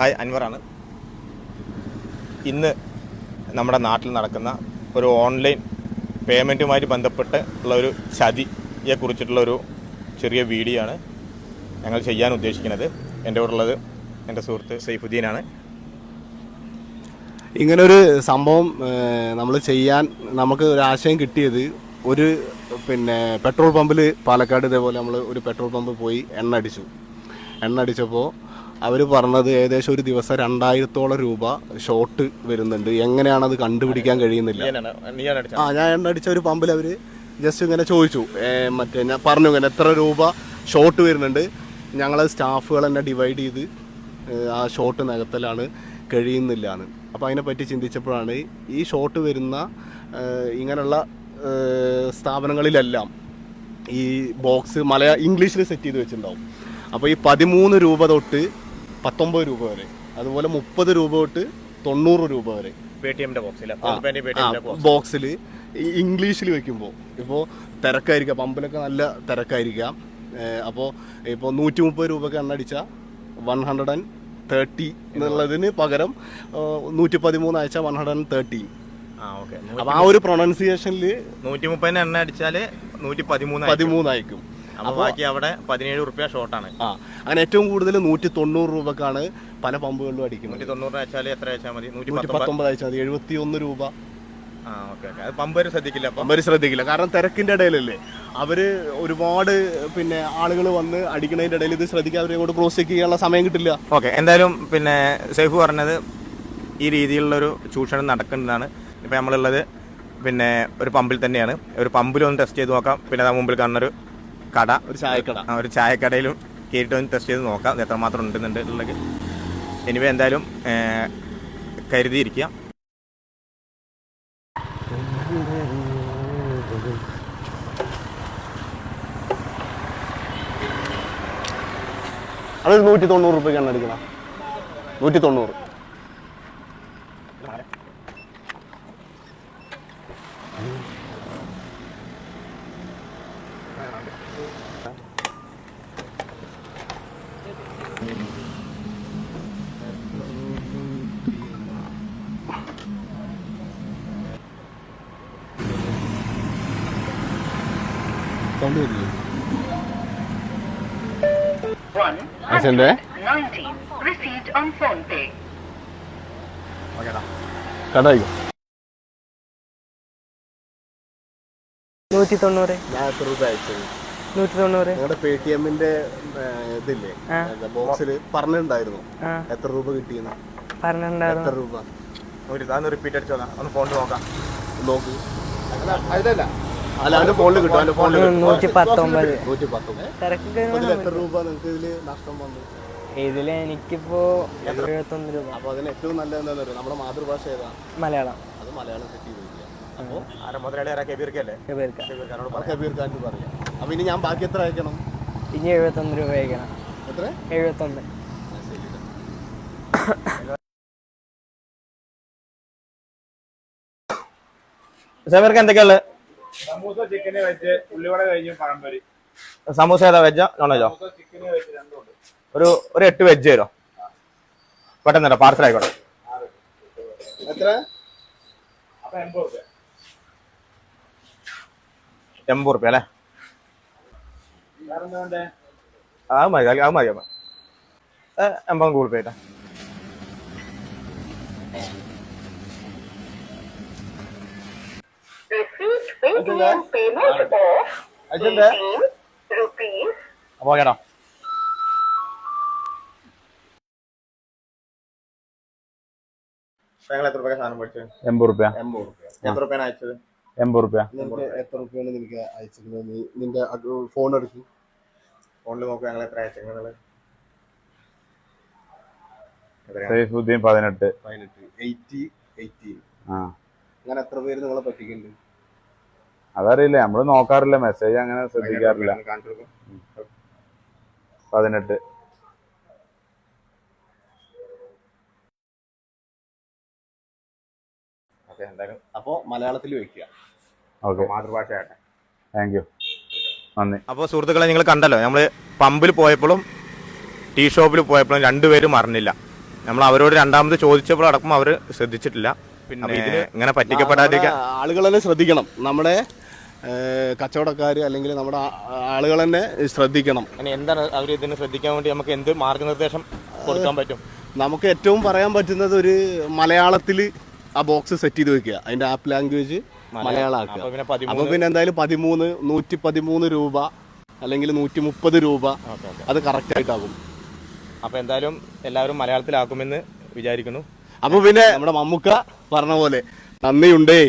Hi, അൻവറാണ്. ഇന്ന് നമ്മുടെ നാട്ടിൽ നടക്കുന്ന ഒരു ഓൺലൈൻ പേയ്മെൻറ്റുമായി ബന്ധപ്പെട്ട് ഉള്ള ഒരു ചതിയെക്കുറിച്ചിട്ടുള്ളൊരു ചെറിയ വീഡിയോ ആണ് ഞങ്ങൾ ചെയ്യാൻ ഉദ്ദേശിക്കുന്നത്. എൻ്റെ കൂടെ ഉള്ളത് എൻ്റെ സുഹൃത്ത് സൈഫുദ്ദീനാണ്. ഇങ്ങനൊരു സംഭവം നമ്മൾ ചെയ്യാൻ നമുക്ക് ഒരു ആശയം കിട്ടിയത് ഒരു പെട്രോൾ പമ്പിൽ പാലക്കാട് ഇതേപോലെ നമ്മൾ ഒരു പെട്രോൾ പമ്പ് പോയി എണ്ണ അടിച്ചപ്പോൾ അവർ പറഞ്ഞത് ഏകദേശം ഒരു ദിവസം 2000-ഓളം രൂപ ഷോർട്ട് വരുന്നുണ്ട്. എങ്ങനെയാണത് കണ്ടുപിടിക്കാൻ കഴിയുന്നില്ല. ഞാൻ എണ്ണ അടിച്ച ഒരു പമ്പിൽ അവർ ജസ്റ്റ് ഇങ്ങനെ ചോദിച്ചു, ഞാൻ പറഞ്ഞു ഇങ്ങനെ എത്ര രൂപ ഷോർട്ട് വരുന്നുണ്ട്. ഞങ്ങളെ സ്റ്റാഫുകൾ തന്നെ ഡിവൈഡ് ചെയ്ത് ആ ഷോർട്ട് നികത്തലാണ് കഴിയുന്നില്ലാന്ന്. അപ്പോൾ അതിനെപ്പറ്റി ചിന്തിച്ചപ്പോഴാണ് ഈ ഷോർട്ട് വരുന്ന ഇങ്ങനെയുള്ള സ്ഥാപനങ്ങളിലെല്ലാം ഈ ബോക്സ് ഇംഗ്ലീഷിൽ സെറ്റ് ചെയ്ത് വെച്ചിട്ടുണ്ടാവും. അപ്പോൾ ഈ 13 രൂപ തൊട്ട് 19 രൂപ വരെ, അതുപോലെ 30 രൂപ തൊട്ട് 90 രൂപ വരെ ബോക്സിൽ ഇംഗ്ലീഷിൽ വെക്കുമ്പോൾ ഇപ്പോൾ തിരക്കായിരിക്കാം, പമ്പിലൊക്കെ നല്ല തിരക്കായിരിക്കാം. അപ്പോൾ ഇപ്പോൾ 130 രൂപയ്ക്ക് എണ്ണ അടിച്ചാൽ 130 എന്നുള്ളതിന് പകരം 113 അയച്ചാൽ 130. അപ്പോൾ ആ ഒരു പ്രൊണൗൺസിയേഷനിൽ 130 എണ്ണ അടിച്ചാൽ 113 അയക്കും. ബാക്കി അവിടെ 17 രൂപ ഷോർട്ടാണ്. അങ്ങനെ ഏറ്റവും കൂടുതൽ 190 രൂപക്കാണ് പല പമ്പുകളിലും അടിക്കുന്നത്. 190 അയച്ചാൽ എത്ര അയച്ചാൽ മതി? 119 അയച്ചാൽ മതി. 71 രൂപ. പമ്പര് ശ്രദ്ധിക്കില്ല. കാരണം തിരക്കിന്റെ ഇടയിലല്ലേ അവര് ഒരുപാട് ആളുകൾ വന്ന് അടിക്കുന്നതിന്റെ ഇടയിൽ ഇത് ശ്രദ്ധിക്കാൻ അവരെ കൂടെ ക്രോസ് ചെക്ക് ചെയ്യാനുള്ള സമയം കിട്ടില്ല. എന്തായാലും സൈഫ് പറഞ്ഞത് ഈ രീതിയിലുള്ളൊരു ചൂഷണം നടക്കുന്നതാണ്. ഇപ്പം നമ്മളുള്ളത് ഒരു പമ്പിൽ തന്നെയാണ്. ഒരു പമ്പിലൊന്ന് ടെസ്റ്റ് ചെയ്ത് നോക്കാം. പിന്നെ അത് മുമ്പിൽ കാണുന്നൊരു കട, ഒരു ചായക്കടയിലും കയറിയിട്ട് ഒന്ന് ടെസ്റ്റ് ചെയ്ത് നോക്കാം എത്രമാത്രം ഉണ്ടെന്നുള്ളത്. എനിവേ എന്തായാലും കരുതിയിരിക്കുക. അത് 190 രൂപയ്ക്കാണ് അടിക്കണം. 190. കടായി 190. ഞാൻ എത്ര രൂപ അയച്ചത്? 190. നിങ്ങളുടെ പേടിഎമ്മിന്റെ ഇതില്ലേ ബോക്സിൽ പറഞ്ഞിട്ടുണ്ടായിരുന്നു എത്ര രൂപ കിട്ടിയെന്ന്? എത്ര രൂപ? റിപ്പീറ്റ് അടിച്ചോ, ഒന്ന് ഫോണിൽ നോക്കാം. നോക്ക്. അല്ല അവന്റെ ഫോണിൽ കിട്ടും. അവന്റെ ഫോണിൽ 119. 119. എത്ര രൂപ നിങ്ങൾക്ക് ഇതില് നഷ്ടം വന്നു? ഇതില് എനിക്കിപ്പോ 71 രൂപ. അപ്പൊ അതിന് ഏറ്റവും നല്ല എന്താ പറയുക, നമ്മുടെ മാതൃഭാഷ ഏതാ? മലയാളം. അത് മലയാളം സെറ്റ് ചെയ്ത് വെക്കുക. അപ്പോൾ കബീർ ഖാൻ പറയാം. അപ്പൊ ഇനി ഞാൻ ബാക്കി എത്ര അയക്കണം? ഇനി 71 രൂപ അയക്കണം. എത്ര? 71. എന്തൊക്കെയുള്ളത്? സമൂസ, ചിക്കന്, വെജ്, ഉള്ളിവട കഴിഞ്ഞു, പഴംപൊരി. സമൂസ ഏതാ, വെജോ നോൺ വെജോ? ചിക്കന്, വെജ് രണ്ടുണ്ട്. ഒരു 8 വെജ് തരോ? പെട്ടെന്ന് പാർസൽ ആയിക്കോട്ടെ. എത്ര? 80 രൂപ. 80 രൂപ അല്ലേ? അത് മതി. 80 ഗൂഗിൾ പേ ആയിട്ടാ. അപ്പൊ കേട്ടോ, എത്ര രൂപ സാധനം മേടിച്ചത്? 80 രൂപ. എത്ര രൂപയാണ് അയച്ചത്? 80 രൂപ. എത്ര രൂപയാണ് നിനക്ക് അയച്ചത്? നിന്റെ ഫോൺ എടുക്കും, ഫോണിൽ നോക്കുക ഞങ്ങൾ എത്ര അയച്ചത്. സൈഫുദ്ദീൻ 18. 18. അങ്ങനെ എത്ര പേര് നിങ്ങളെ പറ്റിക്കുന്നുണ്ട്? അതറിയില്ല, നമ്മള് നോക്കാറില്ല, മെസ്സേജ് അങ്ങനെ ശ്രദ്ധിക്കാറില്ല. 18. അപ്പോ മലയാളത്തിൽ വെക്കുക. മാതൃഭാഷയാട്ടെ. താങ്ക് യു, നന്ദി. അപ്പോൾ സുഹൃത്തുക്കളെ, നിങ്ങൾ കണ്ടല്ലോ, നമ്മൾ പമ്പിൽ പോയപ്പോഴും ടീ ഷോപ്പിൽ പോയപ്പോഴും രണ്ടുപേരും അറിഞ്ഞില്ല. നമ്മൾ അവരോട് രണ്ടാമത് ചോദിച്ചപ്പോൾ അടക്കം അവർ ശ്രദ്ധിച്ചിട്ടില്ല. പിന്നെ ഇങ്ങനെ പറ്റിക്കപ്പെടാതിരിക്കാൻ ആളുകൾ തന്നെ ശ്രദ്ധിക്കണം. നമ്മുടെ കച്ചവടക്കാർ അല്ലെങ്കിൽ നമ്മുടെ ആളുകൾ തന്നെ ശ്രദ്ധിക്കണം. എന്താണ് അവർ ഇതിന് ശ്രദ്ധിക്കാൻ വേണ്ടി നമുക്ക് എന്ത് മാർഗനിർദ്ദേശം കൊടുക്കാൻ പറ്റും? നമുക്ക് ഏറ്റവും പറയാൻ പറ്റുന്നത് ഒരു മലയാളത്തിൽ ആ ബോക്സ് സെറ്റ് ചെയ്ത് വെക്കുക, അതിന്റെ ആപ്പ് ലാംഗ്വേജ് മലയാളമാക്കുക. അപ്പൊ പിന്നെ എന്തായാലും 113 രൂപ അല്ലെങ്കിൽ 130 രൂപ അത് കറക്റ്റ് ആയിട്ടാകും. അപ്പൊ എന്തായാലും എല്ലാവരും മലയാളത്തിലാക്കുമെന്ന് വിചാരിക്കുന്നു. അപ്പൊ പിന്നെ നമ്മുടെ മമ്മൂക്ക പറഞ്ഞ പോലെ നന്ദിയുണ്ടേ.